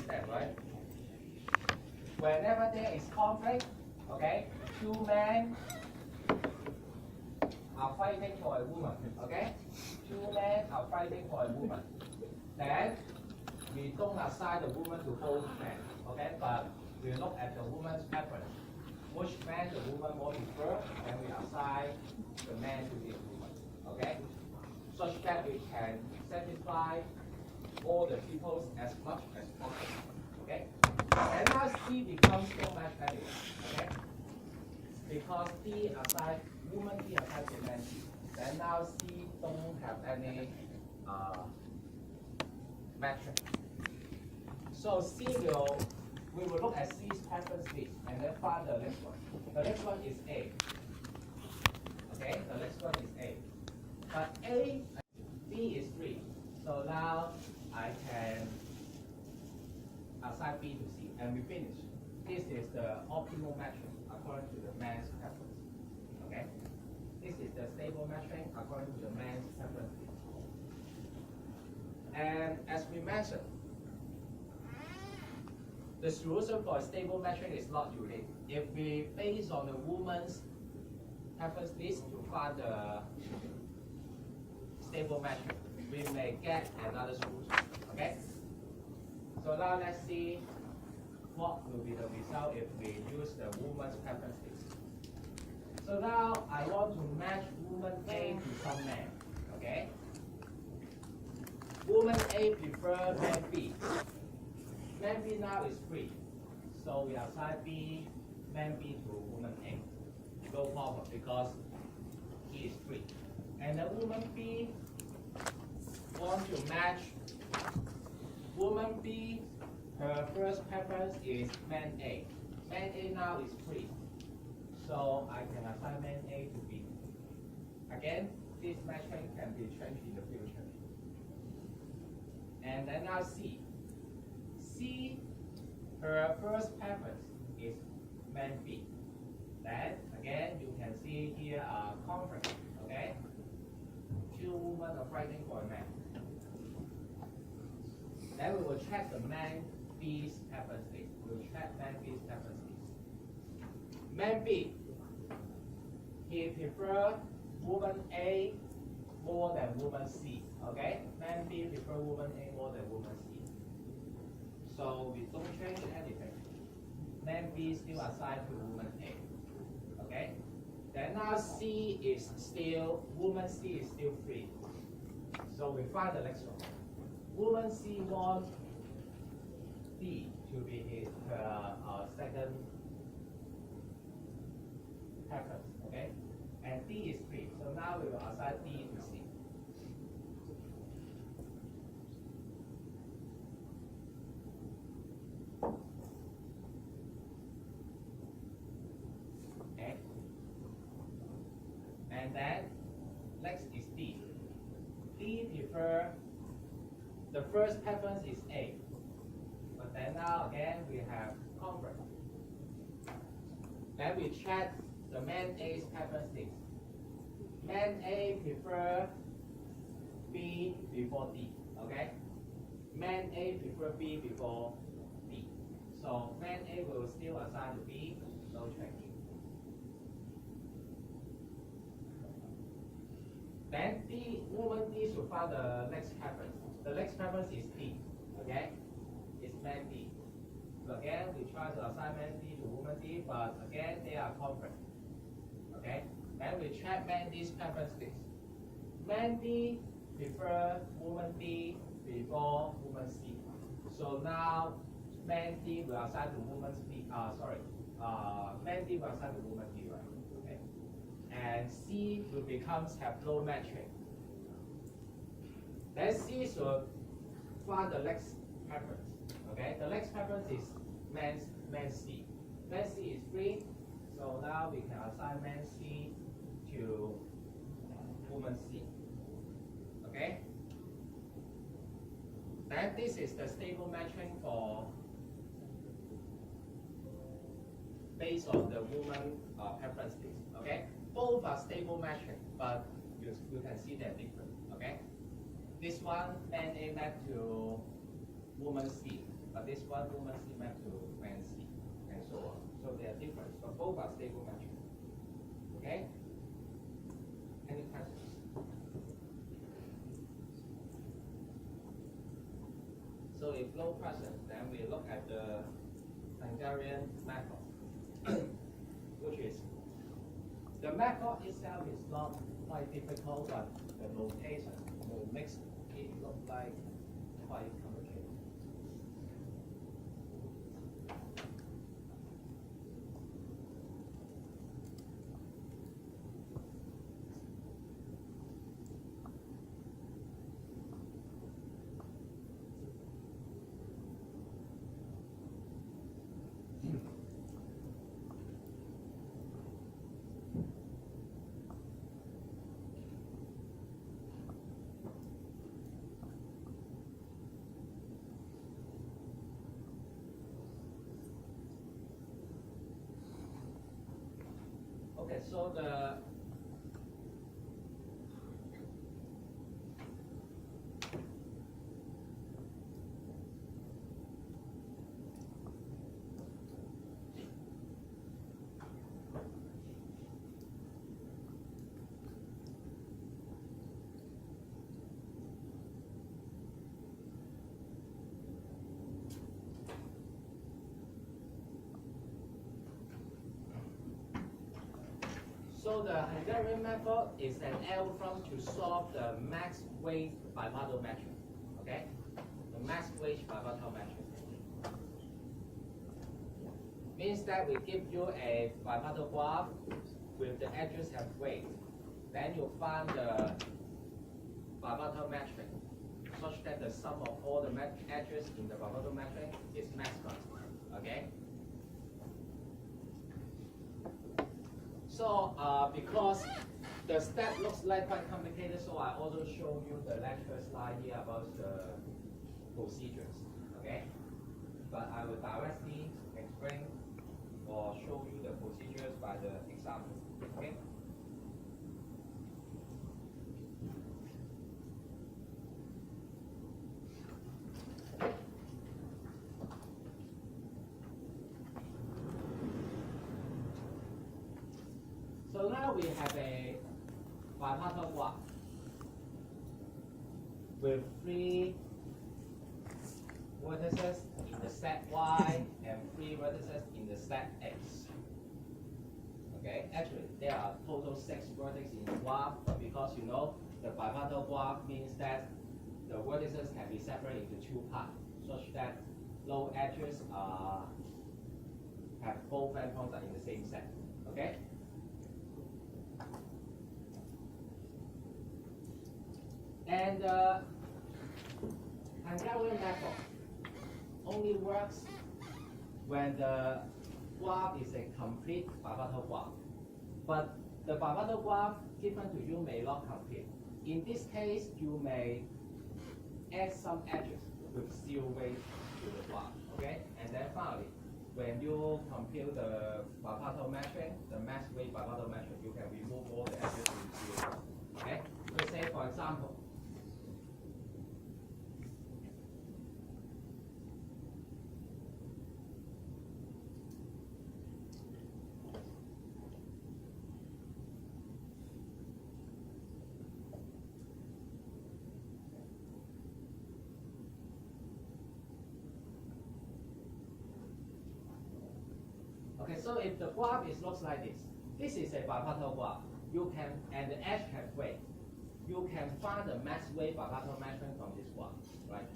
understand, right? Whenever there is conflict, okay, two men are fighting for a woman, okay? Two men are fighting for a woman. Then we don't assign the woman to both men, okay? But we look at the woman's preference. Which man the woman more prefer, and we assign the man to this woman, okay? Such that we can satisfy all the peoples as much as possible, okay? And now C becomes no match anyway, okay? Because D assign woman D assign to man D. Then now C don't have any metric. So we will look at C's preference list and then find the next one. The next one is A. Okay, the next one is A. But B is 3. So now I can assign B to C and we finish. This is the optimal matching according to the man's preference. Okay? This is the stable matching according to the man's preference. And as we mentioned, the solution for a stable matching is not unique. If we base on the woman's preference list to find the stable matching, we may get another solution. Okay? So now let's see what will be the result if we use the woman's preference list. So now I want to match woman A to some man. Okay? Woman A prefer man B. Man B now is free. So we assign man B to woman A. No problem because he is free. And the woman B want to match woman B, her first preference is man A. Man A now is free. So I can assign man A to B. Again, this matching can be changed in the future. And then now C. C, her first preference is man B. Then again, you can see here a conflict. Okay, two women are fighting for a man. Then we will check the man B's preference list. We will check man B's preference list. Man B, he prefer woman A more than woman C. Okay, man B prefer woman A more than woman C. So we don't change anything. Man B still assigned to woman A. Okay? Then now C is still, woman C is still free. So we find the next one. Woman C wants D to be her second preference. Okay? And D is free. So now we will assign D to C. And then next is D. D prefer, the first preference is A. But then now again we have conflict. Then we check the man A's preference list. Man A prefer B before D. Okay? Man A prefer B before D. So man A will still assign to B, no change. Then woman D should find the next preference. The next preference is D. Okay? It's man D. So again, we try to assign man D to woman D, but again, they are conflict. Okay? Then we check man D's preference list. Man D prefer woman D before woman C. So now, man D will assign to woman D. Man D will assign to woman D, right? Okay. And C will have no matching. Then C should find the next preference. Okay, the next preference is man C. Man C is free, so now we can assign man C to woman C. Okay. Then this is the stable matching for based on the woman preference list. Okay, both are stable matching, but you can see they're different. Okay, this one man A match to woman C, but this one woman C map to man C, and so on. So they are different, but both are stable matching. Okay? Any questions? So if no questions, then we look at the Hungarian method, which is the method itself is not quite difficult, but the notation will make it look like quite complicated. Okay, so the Hungarian method is an algorithm to solve the max weight bipartite matrix. Okay, the max weight bipartite matrix means that we give you a bipartite graph with the edges have weight. Then you find the bipartite matrix such that the sum of all the edges in the bipartite matrix is maximum. Okay. So because the step looks like quite complicated, so I also show you the lecture slide here about the procedures, okay? But I will directly explain or show you the procedures by the example, okay? So now we have a bipartite graph with 3 vertices in the set Y and 3 vertices in the set X. Okay, actually there are total 6 vertices in the graph, but because you know the bipartite graph means that the vertices can be separated into 2 parts, such that low edges have both endpoints are in the same set. Okay. And the Hungarian method only works when the graph is a complete bipartite graph. But the bipartite graph given to you may not complete. In this case, you may add some edges with zero weight to the graph. Okay? And then finally, when you compute the bipartite matrix, the max weight bipartite matrix, you can remove all the edges with zero. Okay? Let's say, for example, okay, so if the graph looks like this, this is a bipartite graph. You can, and the edge have weight. You can find the max weight bipartite matrix from this graph, right?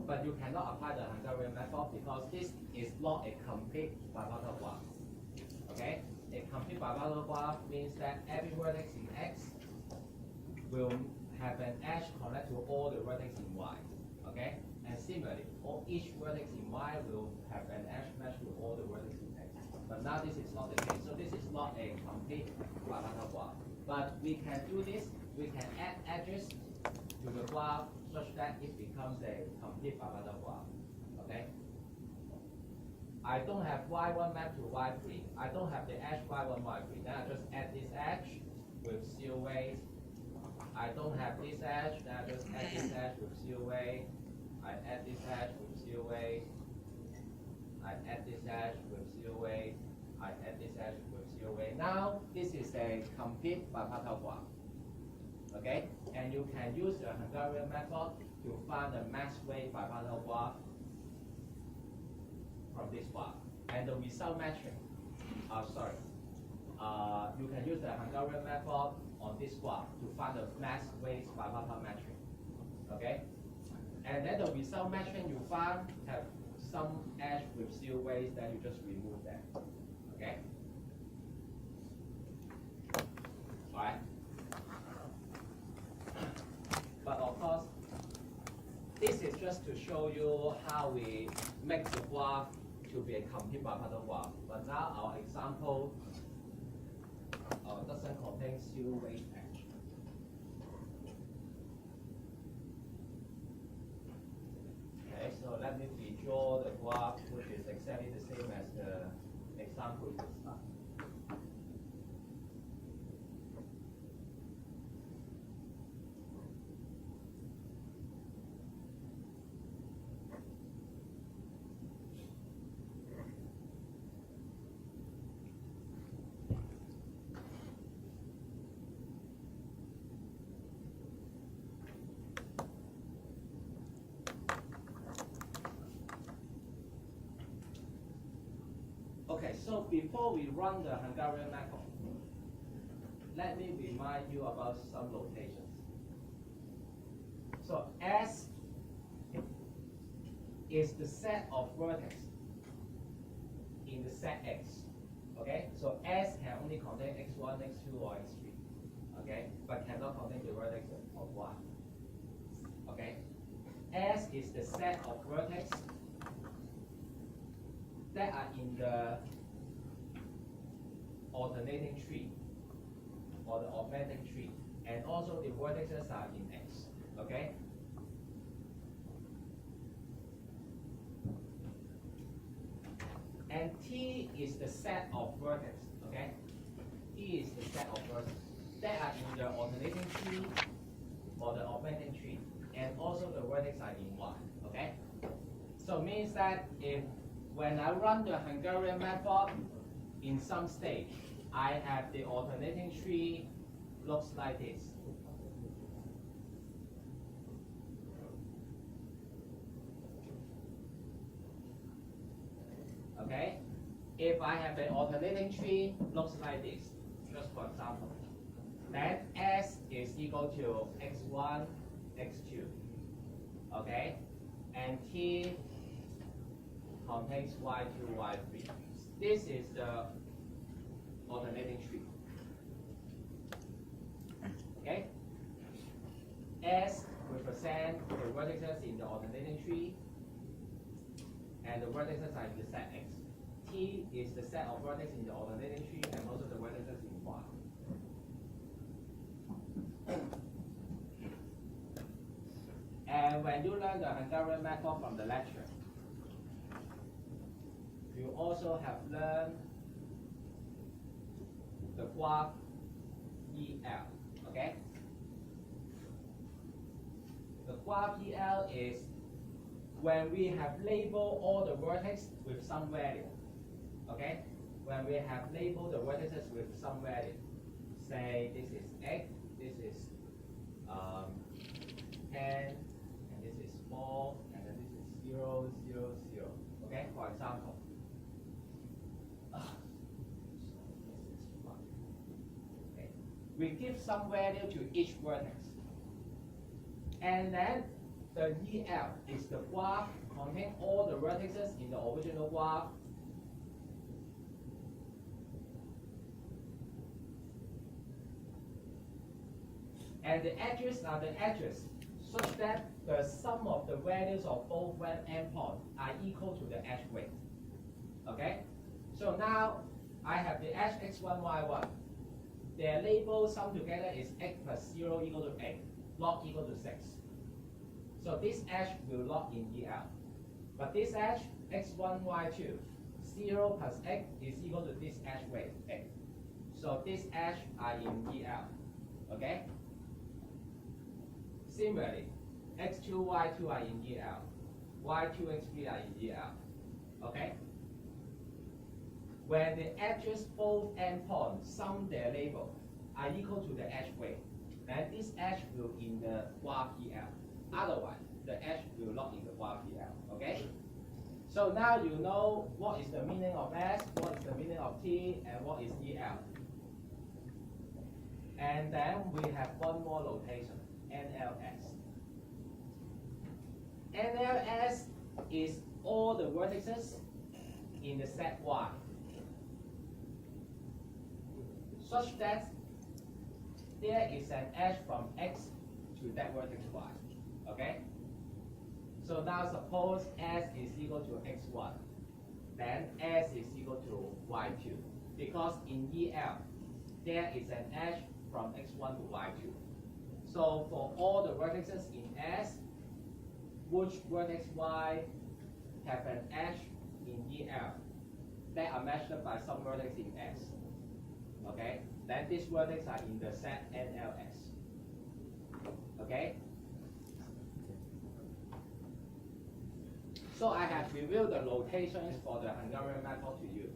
But you cannot apply the Hungarian method because this is not a complete bipartite graph. Okay, a complete bipartite graph means that every vertex in X will have an edge connect to all the vertex in Y. Okay, and similarly, each vertex in Y will have an edge match to all the vertex in X. But now this is not the case, so this is not a complete bipartite graph. But we can do this, we can add edges to the graph such that it becomes a complete bipartite graph. Okay? I don't have Y1 map to Y3. I don't have the edge Y1, Y3. Then I just add this edge with zero weight. I don't have this edge, then I just add this edge with zero weight. I add this edge with 0 weight. I add this edge with 0 weight. I add this edge with 0 weight. Now, this is a complete bipartite graph. Okay? And you can use the Hungarian method to find the mass weight bipartite graph from this graph. And the result matching, you can use the Hungarian method on this graph to find the mass weight bipartite matching. Okay? And then the result matching you find have some edge with 0 weights, then you just remove that. Okay? Alright? But of course, this is just to show you how we make the graph to be a complete bipartite graph. But now our example doesn't contain 0 weight edge. Okay, so let me redraw the graph, which is exactly the same as the example you just start. Okay, so before we run the Hungarian method, let me remind you about some notations. So S is the set of vertices in the set X. Okay, so S can only contain X1, X2, or X3. Okay, but cannot contain the vertex of Y. Okay, S is the set of vertices that are in the alternating tree or the augmenting tree, and also the vertices are in X. Okay? And T is the set of vertices. Okay? T is the set of vertices that are in the alternating tree or the augmenting tree, and also the vertices are in Y. Okay? So it means that if when I run the Hungarian method, in some stage, I have the alternating tree looks like this. Okay? If I have the alternating tree looks like this, just for example, then S is equal to X1, X2. Okay? And T contains Y2, Y3. This is the alternating tree. Okay? S represents the vertices in the alternating tree, and the vertices are in the set X. T is the set of vertices in the alternating tree, and also the vertices in Y. And when you learn the Hungarian method from the lecture, you also have learned the graph EL. Okay? The graph EL is when we have labeled all the vertices with some value. Okay? When we have labeled the vertices with some value. Say this is X, this is 10, and this is 4, and then this is 0, 0, 0. Okay? For example. Okay. We give some value to each vertex. And then the EL is the graph containing all the vertices in the original graph. And the edges are the edges such that the sum of the values of both endpoints are equal to the edge weight. Okay? So now I have the edge x1, y1. Their label sum together is x plus 0 equal to 8, log equal to 6. So this edge will log in EL. But this edge, x1, y2, 0 plus x is equal to this edge weight, 8. So this edge are in EL. Okay? Similarly, x2, y2 are in EL. Y2, X3 are in EL. Okay? When the edges both endpoints sum their label are equal to the edge weight, then this edge will in the YPL. Otherwise, the edge will not in the YPL. Okay? So now you know what is the meaning of S, what is the meaning of T, and what is EL. And then we have one more notation, NLS. NLS is all the vertices in the set Y, such that there is an edge from X to that vertex Y. Okay? So now suppose S is equal to X1, then S is equal to Y2. Because in EL, there is an edge from X1 to Y2. So for all the vertices in S, which vertex Y have an edge in EL that are measured by some vertex in S. Okay? Then these vertices are in the set NLS. Okay? So I have revealed the notations for the Hungarian method to you.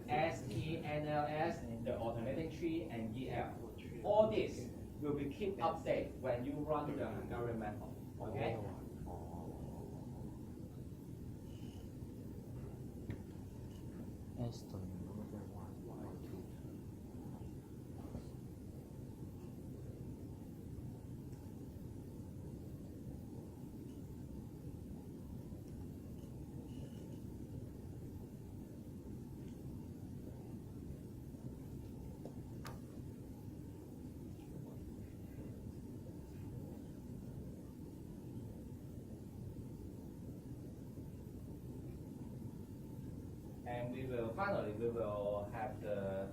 ST, NLS, the alternating tree, and EL. All this will be keep update when you run the Hungarian method. Okay? And we will finally have the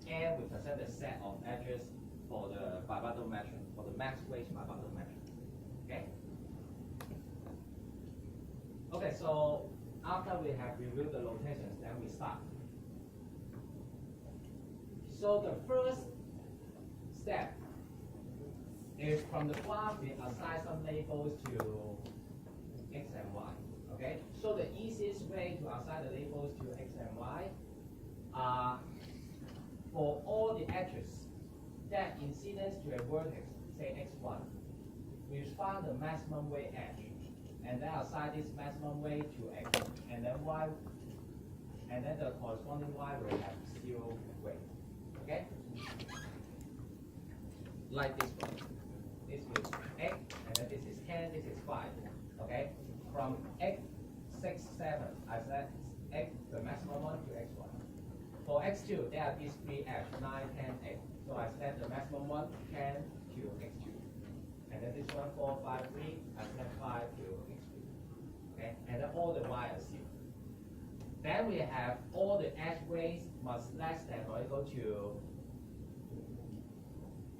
N represent the set of edges for the bipartite metric, for the max weight bipartite metric. Okay. Okay, so after we have reviewed the notations, then we start. So the first step is from the graph we assign some labels to X and Y. Okay, so the easiest way to assign the labels to X and Y are for all the edges that incidence to a vertex, say X1, we find the maximum weight edge, and then assign this maximum weight to X, and then Y, and then the corresponding Y will have 0 weight. Okay? Like this one. This is X, and then this is 10, this is 5. Okay? From X6, 7, I said X, the maximum one to X1. For X2, there are these 3 edges, 9, 10, 8. So I set the maximum one, 10 to X2. And then this one, 4, 5, 3, I set 5 to X3. Okay? And then all the Y are 0. Then we have all the edge weights must less than or equal to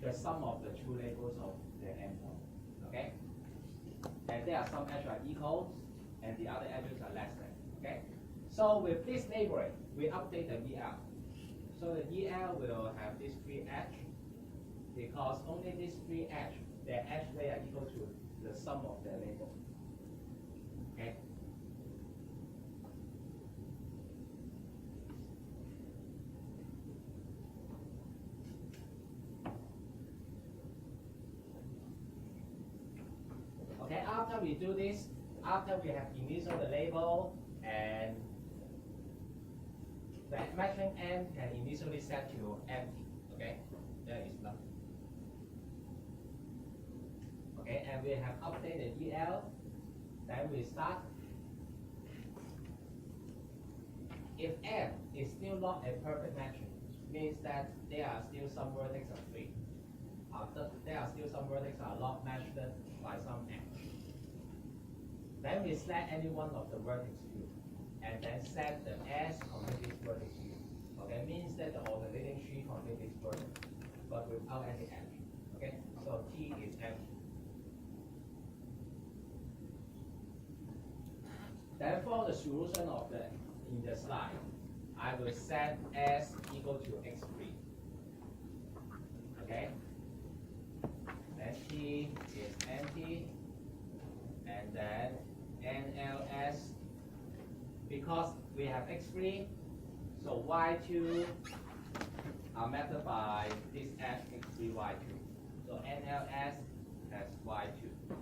the sum of the two labels of the endpoint. Okay? And there are some edges are equal, and the other edges are less than. Okay? So with this labeling, we update the EL. So the EL will have these 3 edges, because only these 3 edges, their edge weight are equal to the sum of their label. Okay? Okay, after we do this, after we have initial the label and the measuring M can initially set to empty. Okay, there is nothing. Okay, and we have updated EL. Then we start. If M is still not a perfect matching, means that there are still some vertex of 3. There are still some vertex are not matched by some M. Then we select any one of the vertex 2, and then set the S contain this vertex 2. Okay, means that the alternating tree contains this vertex, but without any edge. Okay, so T is empty. Then for the solution of the in the slide, I will set S equal to X3. Okay, then T is empty, and then NLS, because we have x3, so y2 are mapped by this f x3 y2. So NLS has y2.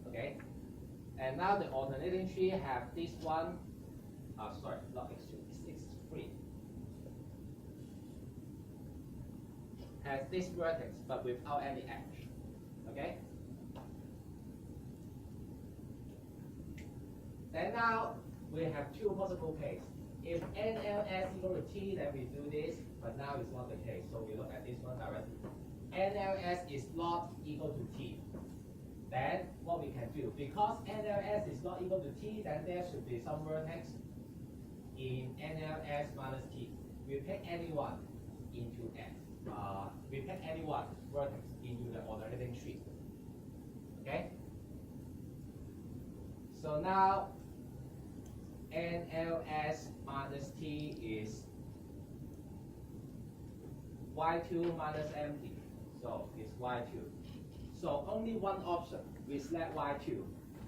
Okay, and now the alternating tree have this one. Sorry, not x2, it's x3. Has this vertex but without any edge. Okay. Then now we have two possible cases. If NLS equal to T, then we do this, but now it's not the case, so we look at this one directly. NLS is not equal to T. Then what we can do, because NLS is not equal to T, then there should be some vertex in NLS minus T. We pick any one into X. We pick any one vertex into the alternating tree. Okay? So now NLS minus T is y2 minus empty. So it's y2. So only one option, we select y2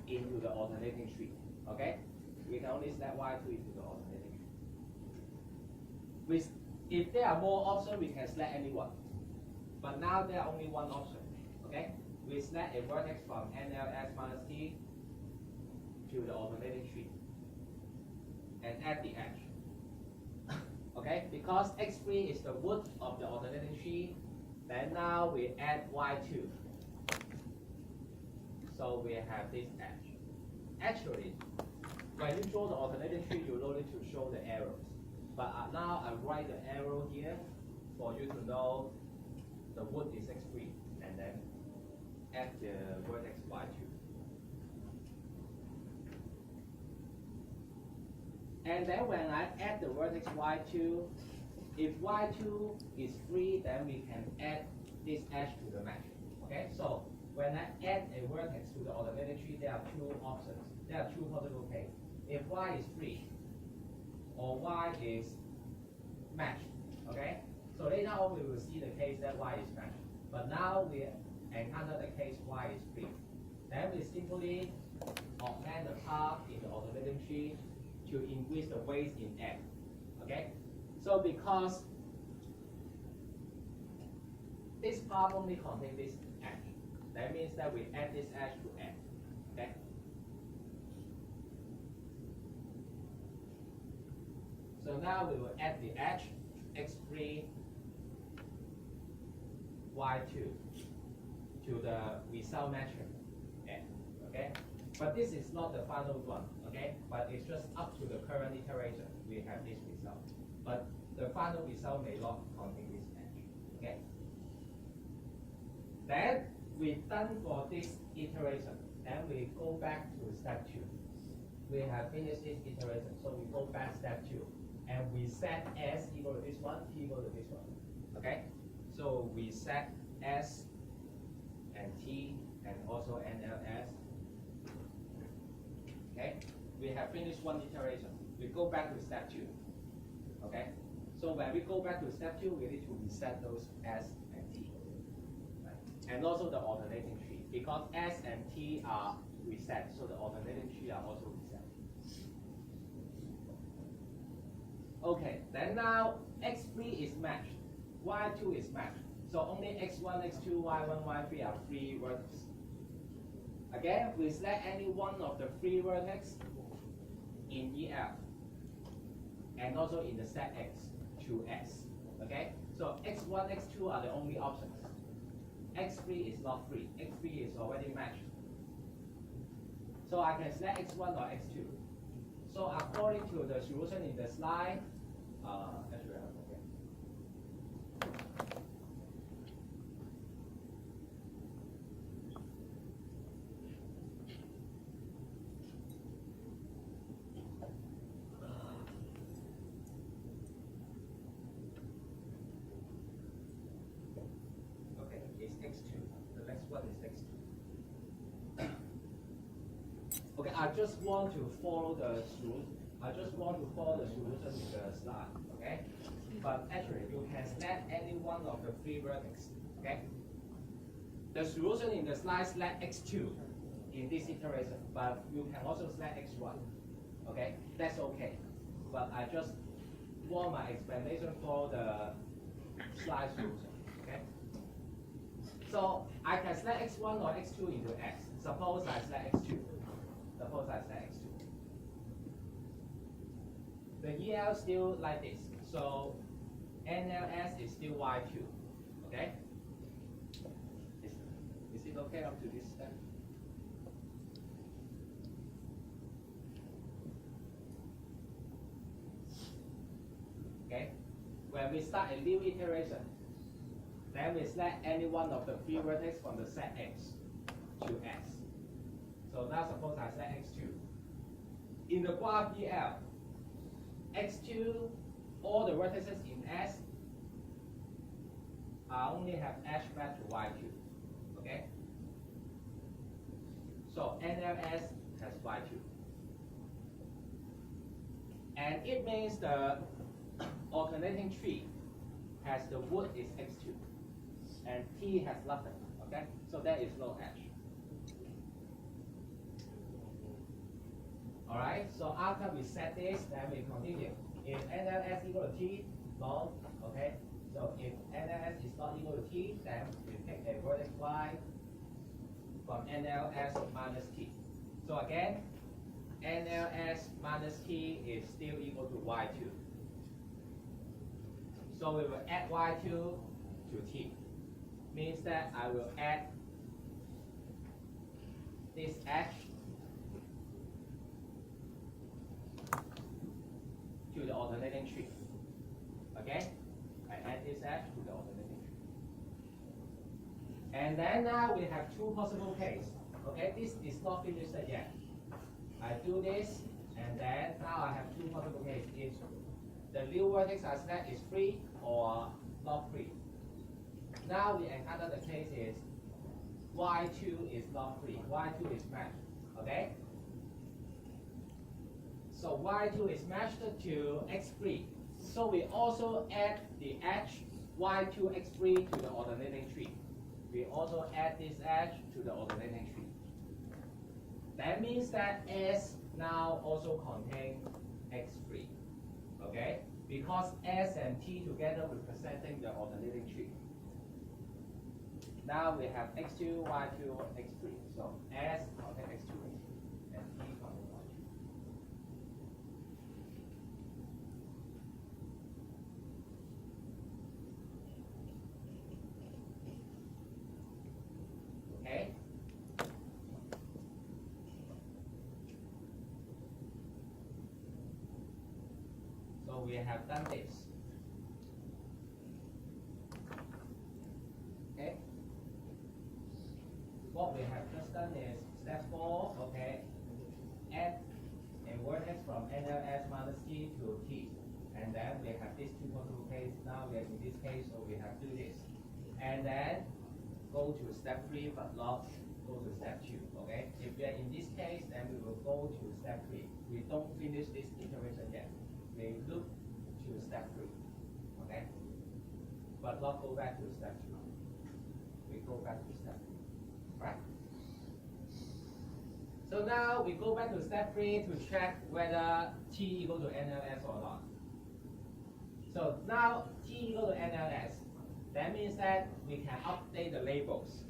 into the alternating tree. Okay? We can only select y2 into the alternating tree. If there are more options, we can select any one. But now there are only one option. Okay? We select a vertex from NLS minus T to the alternating tree and add the edge. Okay? Because x3 is the root of the alternating tree, then now we add y2. So we have this edge. Actually, when you draw the alternating tree, you don't need to show the arrows. But now I write the arrow here for you to know the root is x3, and then add the vertex y2. And then when I add the vertex y2, if y2 is free, then we can add this edge to the matrix. Okay, so when I add a vertex to the alternating tree, there are two options. There are two possible cases. If y is free, or y is matched. Okay, so later on we will see the case that y is matched. But now we encounter the case y is free. Then we simply augment the path in the alternating tree to increase the weight in N. Okay? So because this path only contains this edge, that means that we add this edge to N. Okay? So now we will add the edge x3 y2 to the result matrix N. Okay? But this is not the final one, okay? But it's just up to the current iteration, we have this result. But the final result may not contain this edge, okay? Then we're done for this iteration. Then we go back to step 2. We have finished this iteration, so we go back step 2. And we set S equal to this one, T equal to this one, okay? So we set S and T and also NLS. Okay, we have finished one iteration. We go back to step 2. Okay, so when we go back to step 2, we need to reset those S and T, right? And also the alternating tree, because S and T are reset, so the alternating tree are also reset. Okay, then now x3 is matched, y2 is matched, so only x1, x2, y1, y3 are free vertices. Again, we select any one of the free vertex in EF and also in the set X to S. Okay? So X1, X2 are the only options. X3 is not free. X3 is already matched. So I can select X1 or X2. So according to the solution in the slide, actually, okay. Okay, I just want to follow the solution. I just want to follow the solution in the slide. Okay, but actually you can select any one of the three vertices. Okay, the solution in the slide select x2. in this iteration, but you can also select x1. Okay, that's okay. But I just want my explanation for the slide solution. Okay. So I can select x1 or x2 into x. Suppose I select x2. Suppose I select x2. The EL still like this. So NLS is still y2. Okay. Is it okay up to this step? Okay. When we start a new iteration, then we select any one of the three vertices from the set X to S. So now suppose I select X2. In the graph EL, X2, all the vertices in S, I only have H back to Y2. Okay? So NLS has Y2. And it means the alternating tree has the wood is X2. And T has nothing. Okay? So there is no H. Alright, so after we set this, then we continue. If NLS equal to T, no, okay? So if NLS is not equal to T, then we take a vertex Y from NLS minus T. So again, NLS minus T is still equal to Y2. So we will add Y2 to T. Means that I will add this H to the alternating tree. Okay? I add this H to the alternating tree. And then now we have two possible cases. Okay, this is not finished yet. I do this, and then now I have two possible cases. If the new vertex I select is free or not free. Now we encounter the case is Y2 is not free. Y2 is matched. Okay? So Y2 is matched to X3. So we also add the H Y2 X3 to the alternating tree. We also add this H to the alternating tree. That means that S now also contains X3. Okay? Because S and T together representing the alternating tree. Now we have X2, Y2, X3. So S contains X2, and T contains Y2. Okay? So we have done this. Okay? What we have just done is step 4, okay? Add a vertex from NLS minus T to T. And then we have these two possible cases. Now we are in this case, so we have to do this. And then go to step 3, but not go to step 2, okay? If we are in this case, then we will go to step 3. We don't finish this iteration yet. We look to step 3, okay? But not go back to step 2. We go back to step 3, right? So now we go back to step 3 to check whether T equal to NLS or not. So now T equal to NLS. That means that we can update the labels.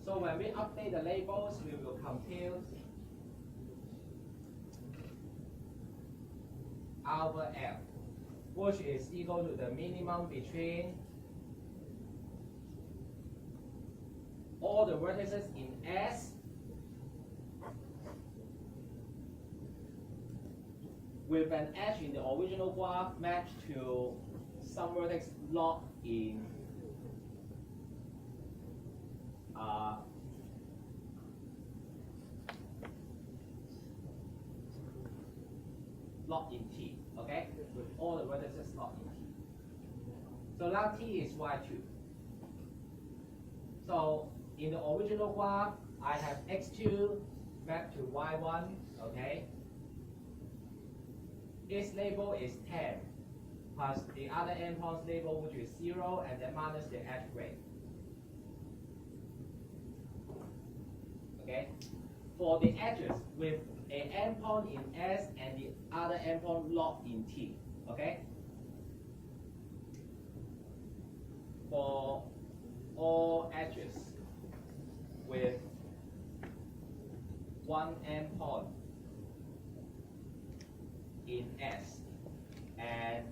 So when we update the labels, we will compute alpha L, which is equal to the minimum between all the vertices in S with an edge in the original graph matched to some vertex not in not in T, okay? With all the vertices not in T. So now T is Y2. So in the original graph, I have X2 mapped to Y1, okay? Its label is 10, plus the other endpoints label, which is 0, and then minus the edge rate. Okay, for the edges with a endpoint in S and the other endpoint locked in T. Okay, for all edges with one endpoint in S and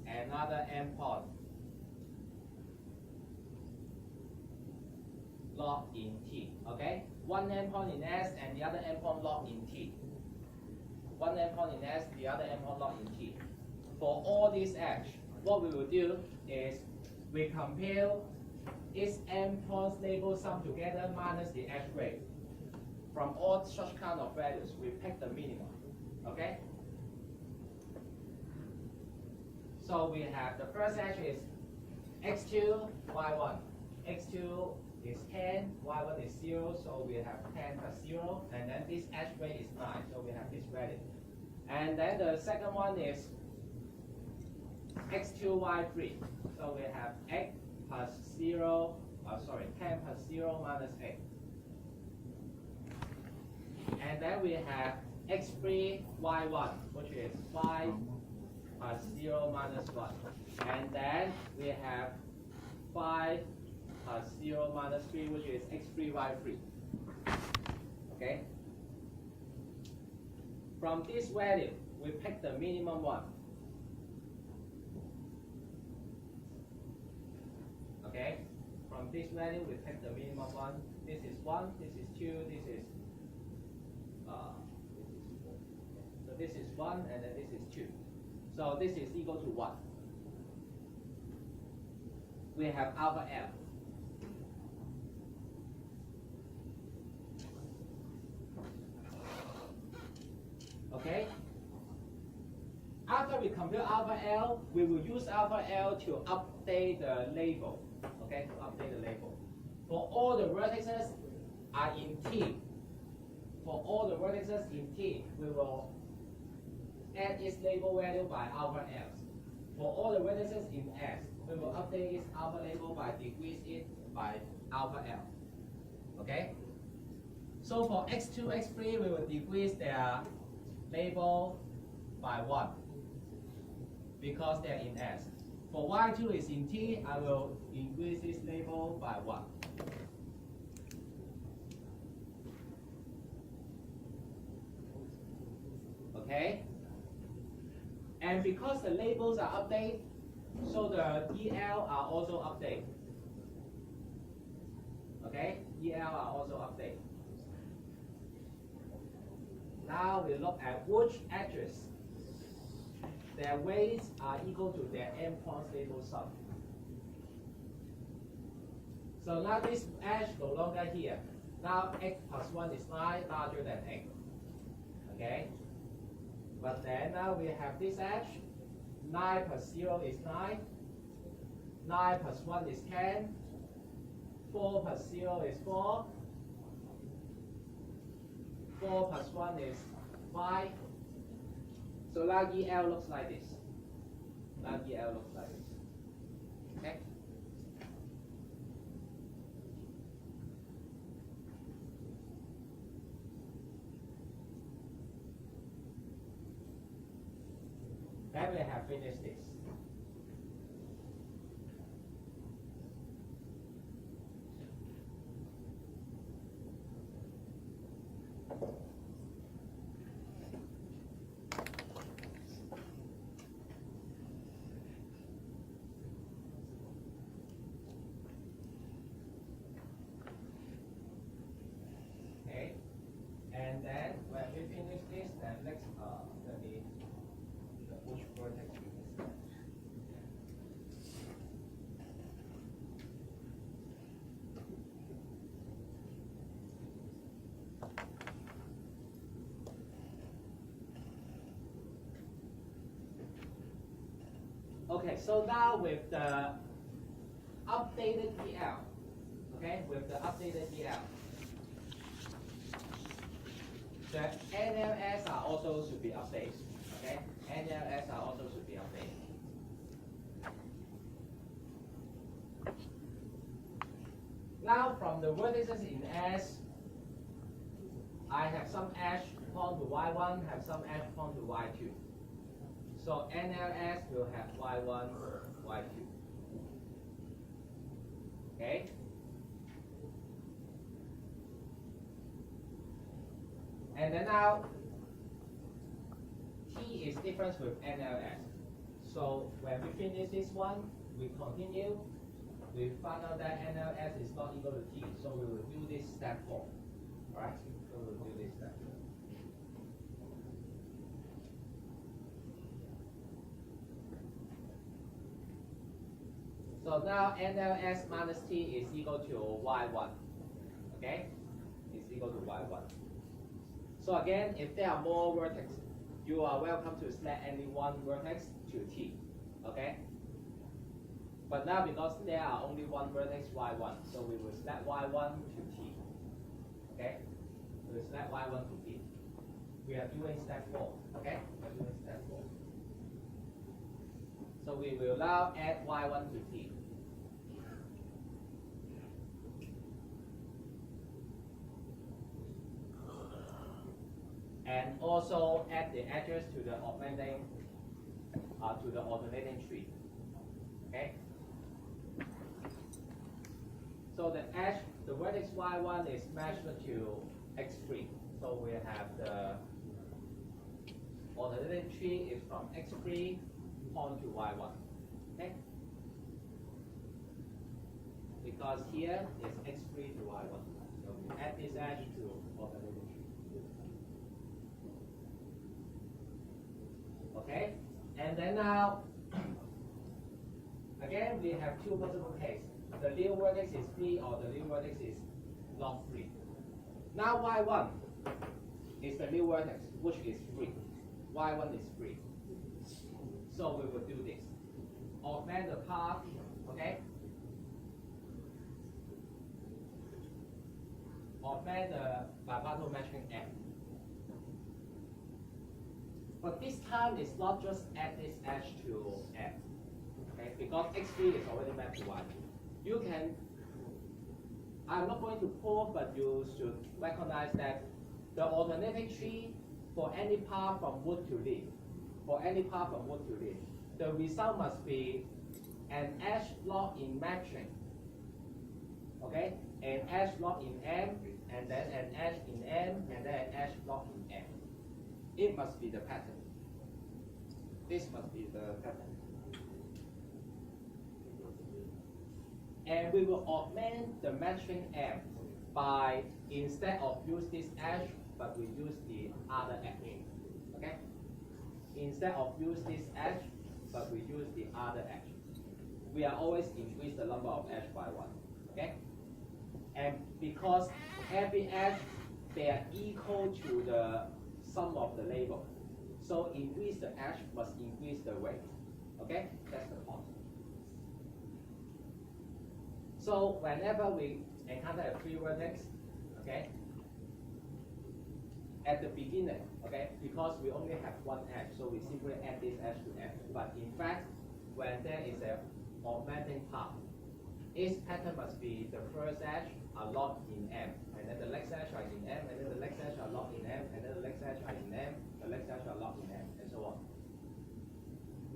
another endpoint locked in T. Okay, one endpoint in S and the other endpoint locked in T. One endpoint in S, the other endpoint locked in T. For all these edge, what we will do is we compare its endpoints label sum together minus the edge rate. From all such kind of values, we pick the minimum. Okay? So we have the first edge is x2, y1. x2 is 10, y1 is 0, so we have 10 plus 0, and then this edge rate is 9, so we have this value. And then the second one is x2, y3. So we have x plus 0, 10 plus 0 minus 8. And then we have x3, y1, which is 5 plus 0 minus 1. And then we have 5 plus 0 minus 3, which is x3, y3. Okay? From this value, we pick the minimum one. Okay? From this value, we pick the minimum one. This is 1, this is 2, this is 4. So this is 1, and then this is 2. So this is equal to 1. We have alpha L. Okay? After we compute alpha L, we will use alpha L to update the label. Okay, to update the label. For all the vertices are in T. For all the vertices in T, we will add its label value by alpha L. For all the vertices in S, we will update its alpha label by decrease it by alpha L. Okay? So for x2, x3, we will decrease their label by 1 because they're in S. For y2 is in T, I will increase this label by 1. Okay? And because the labels are updated, so the EL are also updated. Okay? EL are also updated. Now we look at which edges their weights are equal to their endpoints label sum. So now this edge no longer here. Now x plus 1 is 9 larger than 8. Okay? But then now we have this edge. 9 plus 0 is 9. 9 plus 1 is 10. 4 plus 0 is 4. 4 plus 1 is 5. So now EL looks like this. Now EL looks like this. Okay? Then we have finished this. Okay, and then when we finish this, then let's study the push vertex. Okay, so now with the updated EL, okay, with the updated EL, the NLS are also should be updated, okay, NLS are also should be updated. Now from the vertices in S, I have some edge point to y1, have some edge point to y2. So NLS will have y1, y2. Okay? And then now, T is different with NLS. So when we finish this one, we continue. We find out that NLS is not equal to T. So we will do this step 4. Alright? So we'll do this step 4. So now NLS minus T is equal to Y1. Okay? Is equal to Y1. So again, if there are more vertices, you are welcome to select any one vertex to T. Okay? But now because there are only one vertex Y1, so we will select Y1 to T. Okay? We will select Y1 to T. We are doing step 4. Okay? We are doing step 4. So we will now add Y1 to T. And also add the edges to the alternating tree. Okay. So the edge, the vertex y1 is matched to x3. So we have the alternating tree is from x3 point to y1. Okay. Because here is x3 to y1. So we add this edge to alternating tree. Okay, and then now, again, we have two possible cases. The new vertex is free or the new vertex is not free. Now y1 is the new vertex, which is free. Y1 is free. So we will do this. Augment the path, okay? Augment the bipartite matching M. But this time it's not just add this edge to M, okay? Because x3 is already mapped to y. You can, I'm not going to prove, but you should recognize that the alternating tree for any path from wood to leaf, the result must be an edge locked in matching, okay? An edge locked in M, and then an edge in M, and then an edge locked in M. It must be the pattern. This must be the pattern. And we will augment the matching M by, instead of use this edge, but we use the other edge. Okay? Instead of use this edge, but we use the other edge. We are always increase the number of edge by 1. Okay? And because every edge, they are equal to the sum of the label. So increase the edge must increase the weight. Okay? That's the point. So whenever we encounter a free vertex, okay, at the beginning, okay, because we only have one edge, so we simply add this edge to M. But in fact, when there is a augmenting path, its pattern must be the first edge are locked in M, and then the next edge are in M, and then the next edge are locked in M, and then the next edge are in M, the next edge are locked in M, and so on.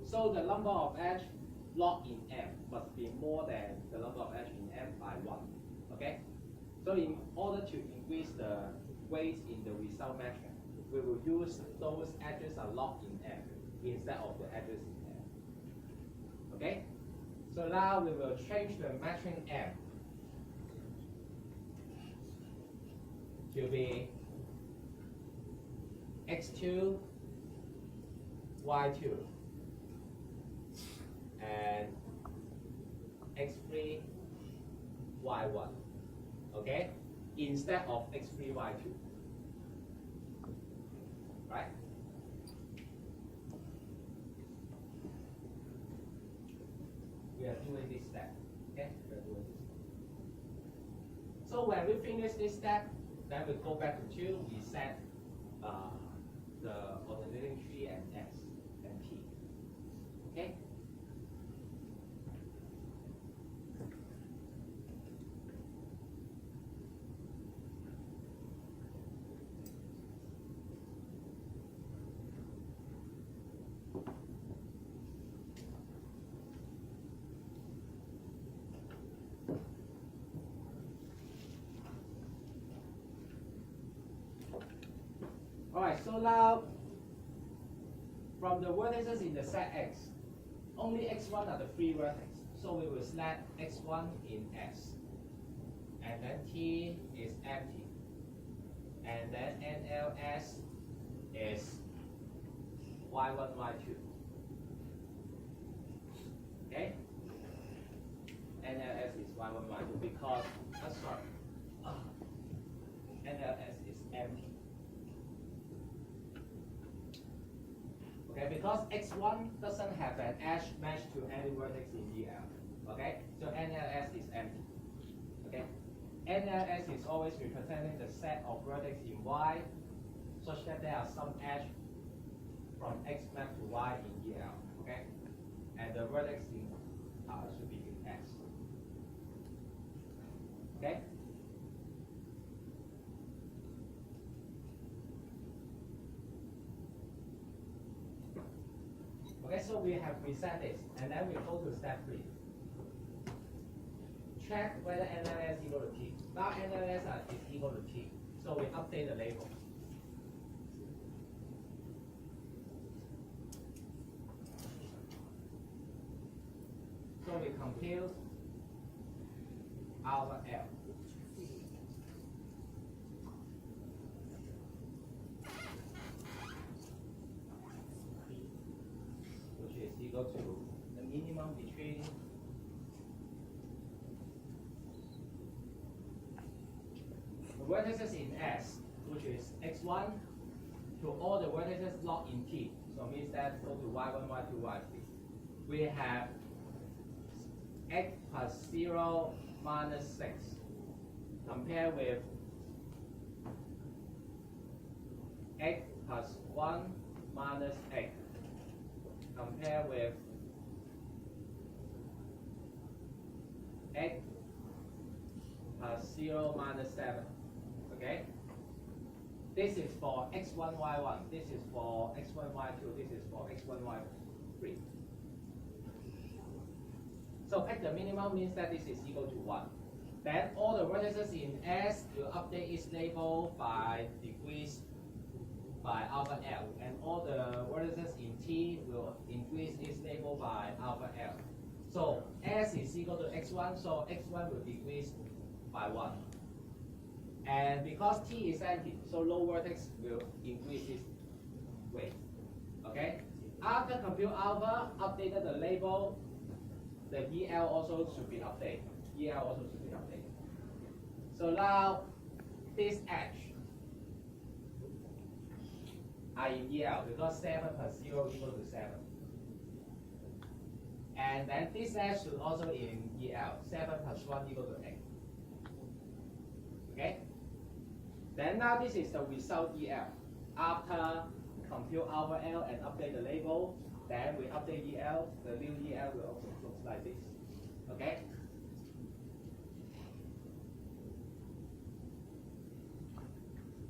So the number of edge locked in M must be more than the number of edge in M by 1. Okay? So in order to increase the weight in the result matching, we will use those edges are locked in M instead of the edges in M. Okay? So now we will change the matching M to be x2, y2, and x3, y1. Okay? Instead of x3, y2. Right? We are doing this step. Okay? We are doing this step. So when we finish this step, then we go back to 2, we set the alternating tree and S and T. Okay? Alright, so now from the vertices in the set X, only X1 are the free vertex. So we will select X1 in S. And then T is empty. And then NLS is Y1, Y2. Okay? NLS is Y1, Y2 because, NLS is empty. Okay, because X1 doesn't have an edge matched to any vertex in EL. Okay, so NLS is empty. Okay, NLS is always representing the set of vertex in Y such that there are some edge from X map to Y in EL. Okay, and the vertex in should be in S. Okay. Okay, so we have reset this, and then we go to step 3. Check whether NLS is equal to T. Now NLS is equal to T, so we update the label. So we compute alpha L. Which is equal to the minimum between the vertices in S, which is X1, to all the vertices not in T. So it means that go to Y1, Y2, Y3. We have X plus 0 minus 6 compared with X plus 1 minus 8 compared with X plus 0 minus 7. Okay? This is for X1, Y1. This is for X1, Y2. This is for X1, Y3. So pick the minimum means that this is equal to 1. Then all the vertices in S will update its label by degrees by alpha L. And all the vertices in T will increase its label by alpha L. So S is equal to X1, so X1 will decrease by 1. And because T is empty, so low vertex will increase its weight. Okay? After compute alpha, updated the label, the EL also should be updated. EL also should be updated. So now this edge are in EL because 7 plus 0 equal to 7. And then this edge should also in EL. 7 plus 1 equal to 8. Okay? Then now this is the result EL. After compute alpha L and update the label, then we update EL, the new EL will also look like this. Okay?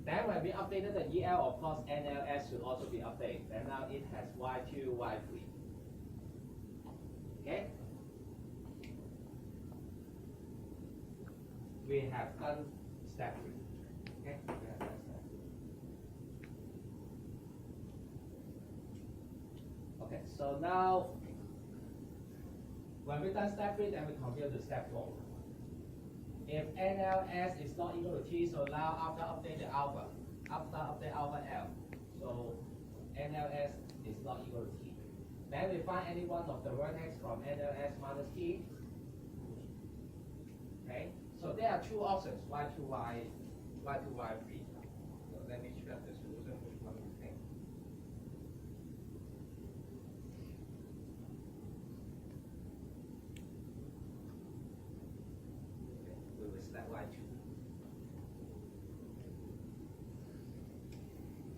Then when we updated the EL, of course, NLS should also be updated. Then now it has Y2, Y3. Okay? We have done step 3. Okay? We have done step 3. Okay, so now when we done step 3, then we compare to step 4. If NLS is not equal to T, so now after update the alpha, after update alpha L, so NLS is not equal to T. Then we find any one of the vertex from NLS minus T. Okay, so there are two options, Y2, Y3. So let me check the solution, which one we think. We will select Y2.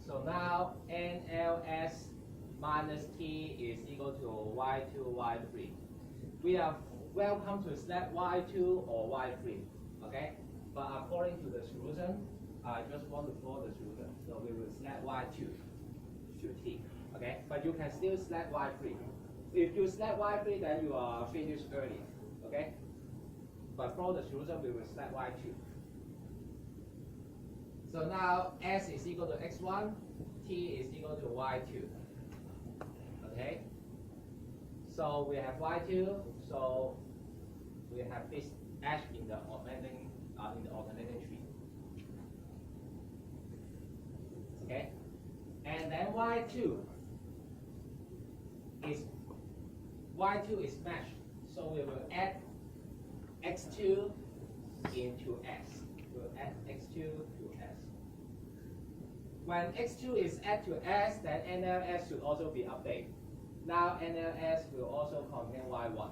So now NLS minus T is equal to Y2, Y3. We are welcome to select Y2 or Y3, okay? But according to the solution, I just want to follow the solution. So we will select Y2 to T, okay? But you can still select Y3. If you select Y3, then you are finished early, okay? But for the solution, we will select Y2. So now S is equal to x1, T is equal to y2. Okay? So we have y2, so we have this H in the alternating tree. Okay? And then y2 is matched. So we will add x2 into S. We'll add x2 to S. When x2 is added to S, then NLS should also be updated. Now NLS will also contain y1.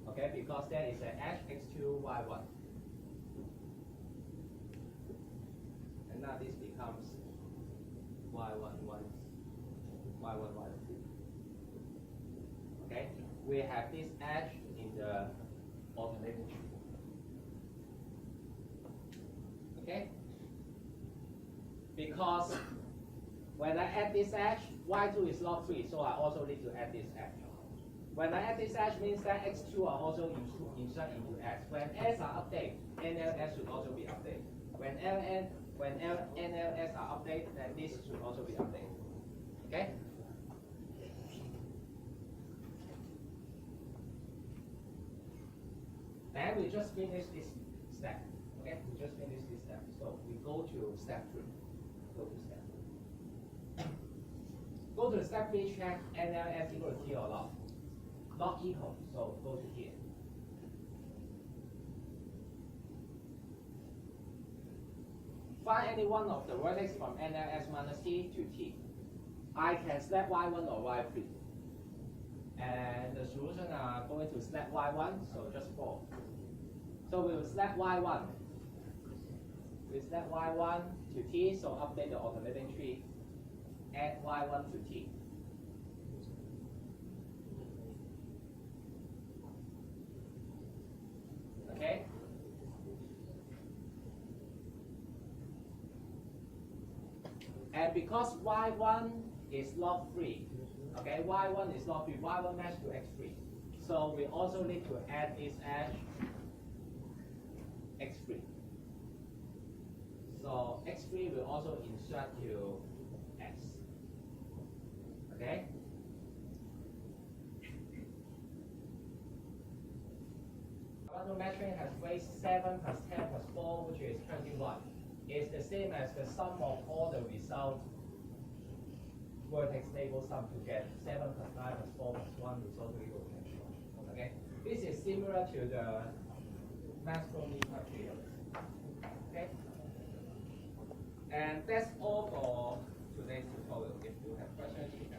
Okay, because there is an H x2 y1. And now this becomes y1 y2. Okay, we have this H in the alternating tree. Okay, because when I add this H, y2 is not free, so I also need to add this H. When I add this H means that x2 are also inserted into S. When S are updated, NLS should also be updated. When NLS are updated, then this should also be updated. Okay? Then we just finish this step. Okay? We just finish this step. So we go to step 3. Go to step 3. Go to step 3, check NLS equal to T or not. Not equal, so go to here. Find any one of the vertex from NLS minus T to T. I can select y1 or y3. And the solution are going to select y1, so just 4. So we will select y1. We select y1 to T, so update the alternating tree. Add y1 to T. Okay? And because y1 is not free, okay, y1 is not free, y1 match to x3. So we also need to add this as x3. So x3 will also insert to S. Okay? Quantum measuring has weight 7 plus 10 plus 4, which is 21. It's the same as the sum of all the result vertex label sum together. 7 plus 9 plus 4 plus 1 is also equal to 21. Okay? This is similar to the maximum mean criteria. Okay? And that's all for today's tutorial. If you have questions, you can